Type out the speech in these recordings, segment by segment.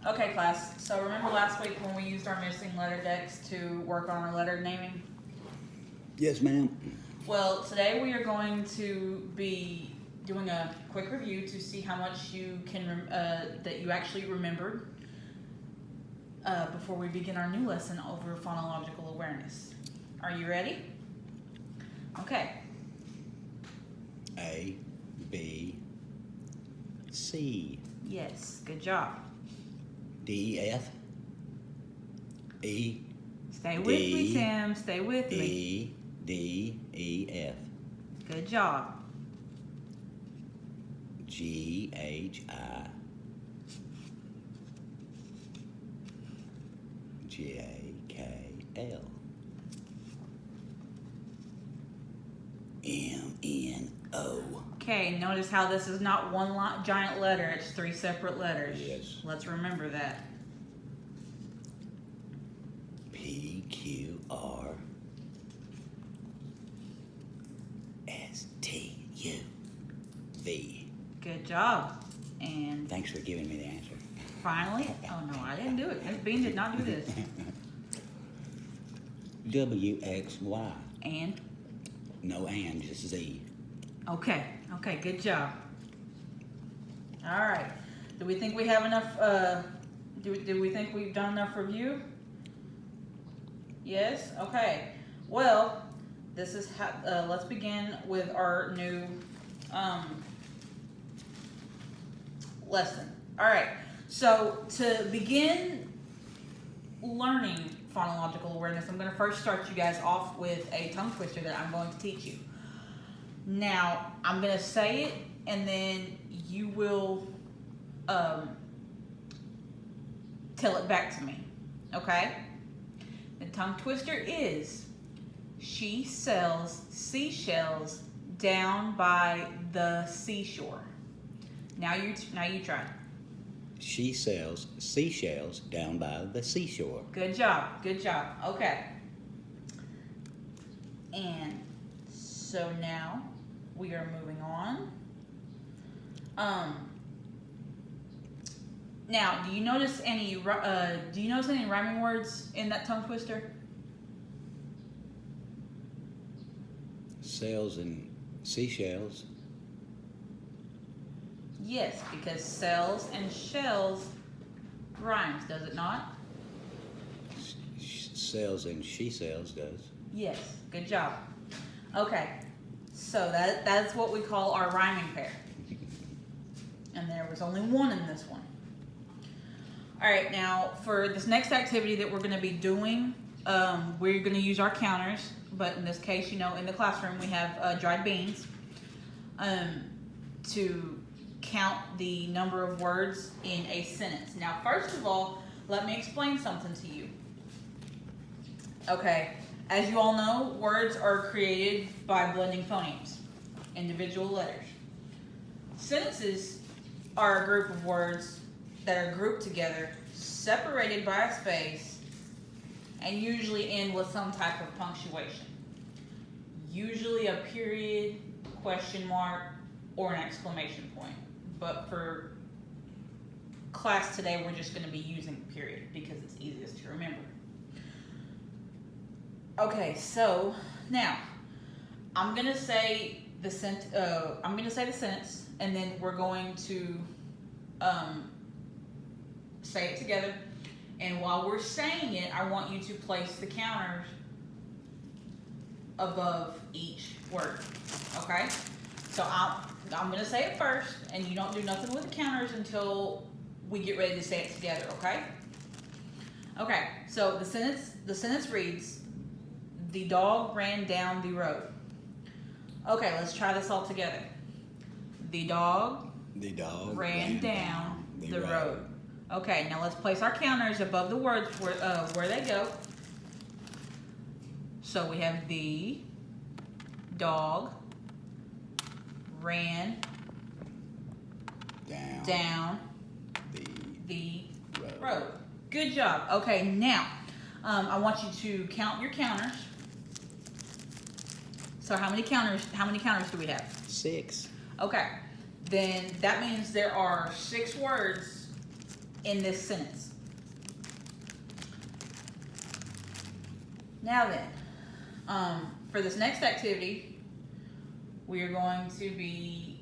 Okay, class. So remember last week when we used our missing letter decks to work on our letter naming? Yes, ma'am. Well, today we are going to be doing a quick review to see how much you can that you actually remembered before we begin our new lesson over phonological awareness. Are you ready? Okay. A, B, C, Yes. Good job. D, F, E, Stay with me, D, Tim. Stay with me. E, D, E, F, Good job. G, H, I, J, K, L, M, N, O. Okay, notice how this is not one giant letter, it's three separate letters. Yes. Let's remember that. P, Q, R, S, T, U, V. Good job. And Thanks for giving me the answer. finally, oh no, I didn't do it. Miss Bean did not do this. W, X, Y. And, No and, just Z. okay, good job. All right. Do we think we have enough, do we think we've done enough review? Yes? Okay. Well, this is how, let's begin with our new, lesson. All right. So to begin learning phonological awareness, I'm going to first start you guys off with a tongue twister that I'm going to teach you. Now, I'm going to say it, and then you will tell it back to me. Okay? The tongue twister is, she sells seashells down by the seashore. Now you try. She sells seashells down by the seashore. Good job. Good job. Okay. And so now we are moving on. Now, do you notice any rhyming words in that tongue twister? Sells and seashells. Yes, because sells and shells rhymes, does it not? Sells and she sells does. Yes, good job. Okay, so that's what we call our rhyming pair. And there was only one in this one. All right, now for this next activity that we're going to be doing, we're going to use our counters, but in this case, in the classroom we have dried beans to count the number of words in a sentence. Now, first of all, let me explain something to you. Okay, as you all know, words are created by blending phonemes, individual letters. Sentences are a group of words that are grouped together, separated by a space, and usually end with some type of punctuation. Usually a period, question mark, or an exclamation point. But for class today, we're just going to be using period because it's easiest to remember. Okay, so now I'm going to say the sentence, and then we're going to say it together. And while we're saying it, I want you to place the counters above each word. Okay? So I'm going to say it first, and you don't do nothing with the counters until we get ready to say it together, okay? Okay, so the sentence reads, the dog ran down the road. Okay, let's try this all together. The dog ran down the road. Okay, now let's place our counters above the words where they go. So we have the dog ran down the road. Good job. Okay, now I want you to count your counters. So how many counters do we have? 6. Okay. Then that means there are 6 words in this sentence. Now then, for this next activity, we are going to be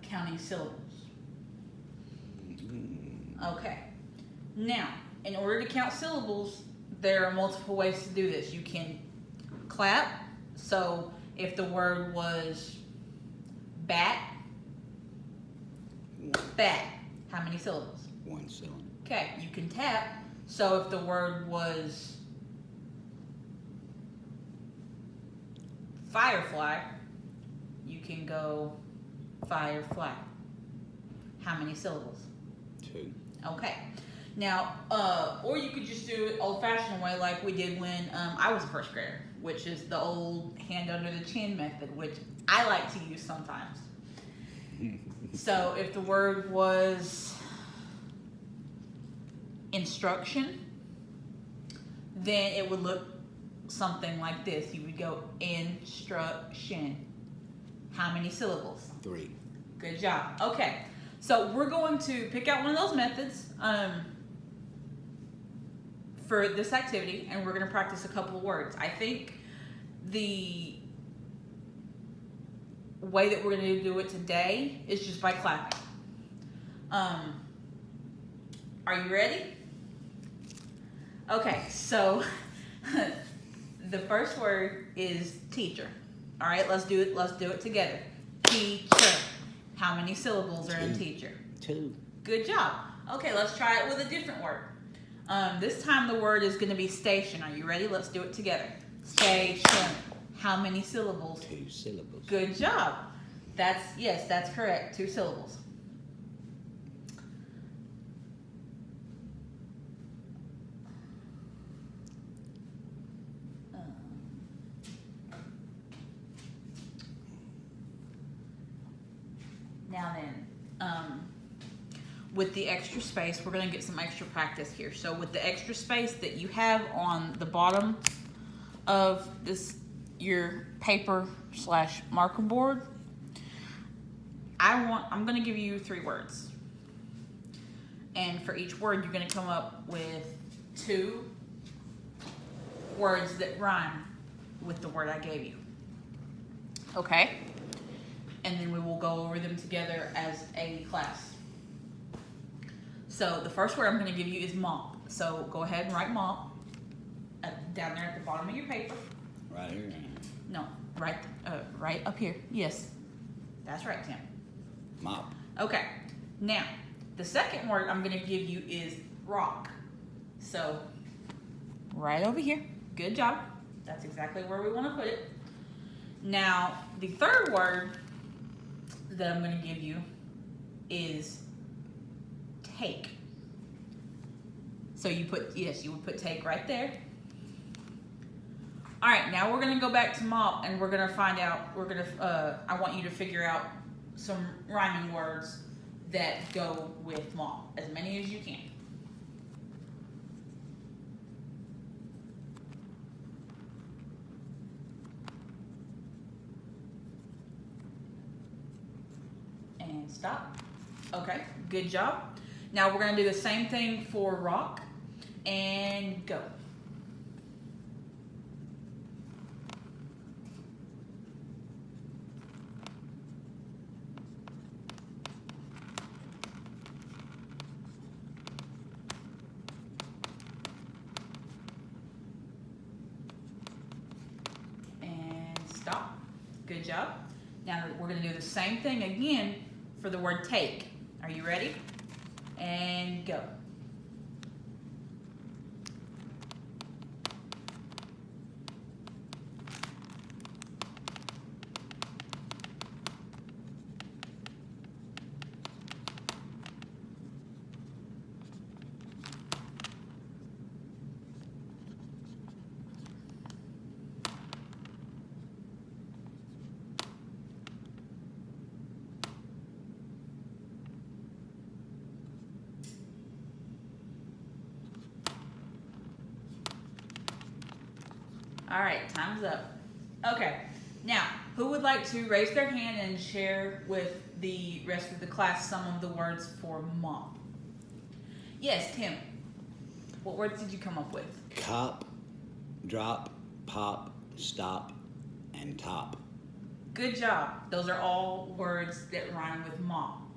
counting syllables. Okay. Now, in order to count syllables, there are multiple ways to do this. You can clap. So if the word was bat, bat, how many syllables? 1 syllable. Okay, you can tap. So if the word was firefly, you can go firefly. How many syllables? 2. Okay. Now, or you could just do it old-fashioned way like we did when I was a first grader, which is the old hand under the chin method, which I like to use sometimes. So if the word was instruction, then it would look something like this. You would go instruction. How many syllables? 3. Good job. Okay, so we're going to pick out one of those methods for this activity, and we're going to practice a couple of words. I think the way that we're going to do it today is just by clapping. Are you ready? Okay, so the first word is teacher. All right, let's do it. Let's do it together. Teacher. How many syllables are in 2. teacher? 2. Good job. Okay, let's try it with a different word. This time the word is going to be station. Are you ready? Let's do it together. Station. How many syllables? 2 syllables. Good job. Yes, that's correct. 2 syllables. Now then, with the extra space, we're going to get some extra practice here. So with the extra space that you have on the bottom of your paper/marker board, I'm going to give you 3 words. And for each word, you're going to come up with 2 words that rhyme with the word I gave you. Okay? And then we will go over them together as a class. So the first word I'm going to give you is mop. So go ahead and write mop down there at the bottom of your paper. Right here. No, right up here. Yes, that's right, Tim. Mop. Okay. Now, the second word I'm going to give you is rock. So right over here. Good job. That's exactly where we want to put it. Now, the third word that I'm going to give you is take. So you would put take right there. All right, now we're going to go back to mop, and we're going to find out, I want you to figure out some rhyming words that go with mop, as many as you can. And stop. Okay, good job. Now we're going to do the same thing for rock, and go. And stop. Good job. Now we're going to do the same thing again for the word take. Are you ready? And go. All right, time's up. Okay, now, who would like to raise their hand and share with the rest of the class some of the words for mop? Yes, Tim. What words did you come up with? Cop, drop, pop, stop, and top. Good job. Those are all words that rhyme with mom.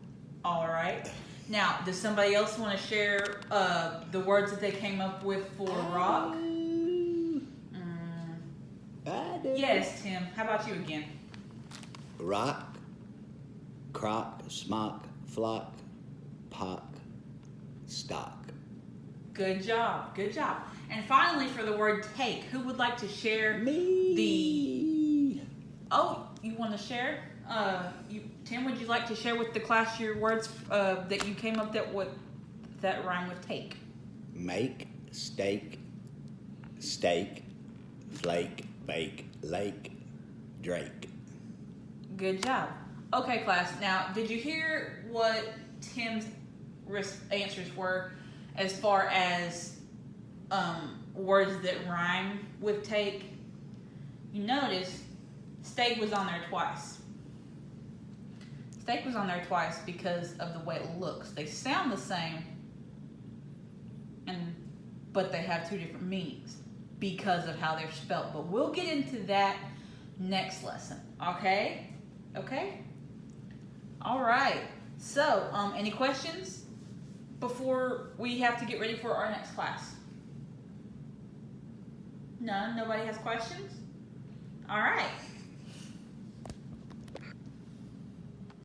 All right. Now, does somebody else want to share the words that they came up with for rock? I do. Yes, Tim. How about you again? Rock, crock, smock, flock, pock, stock. Good job. Good job. And finally, for the word take, who would like to share Me. Oh, you want to share? Tim, would you like to share with the class your words that you came up that rhyme with take? Make, steak, steak, flake, bake, lake, Drake. Good job. Okay, class. Now, did you hear what Tim's answers were as far as words that rhyme with take? You notice steak was on there twice. Steak was on there twice because of the way it looks. They sound the same, but they have two different meanings because of how they're spelled. But we'll get into that next lesson. Okay? Okay? All right. So, any questions before we have to get ready for our next class? None? Nobody has questions? All right.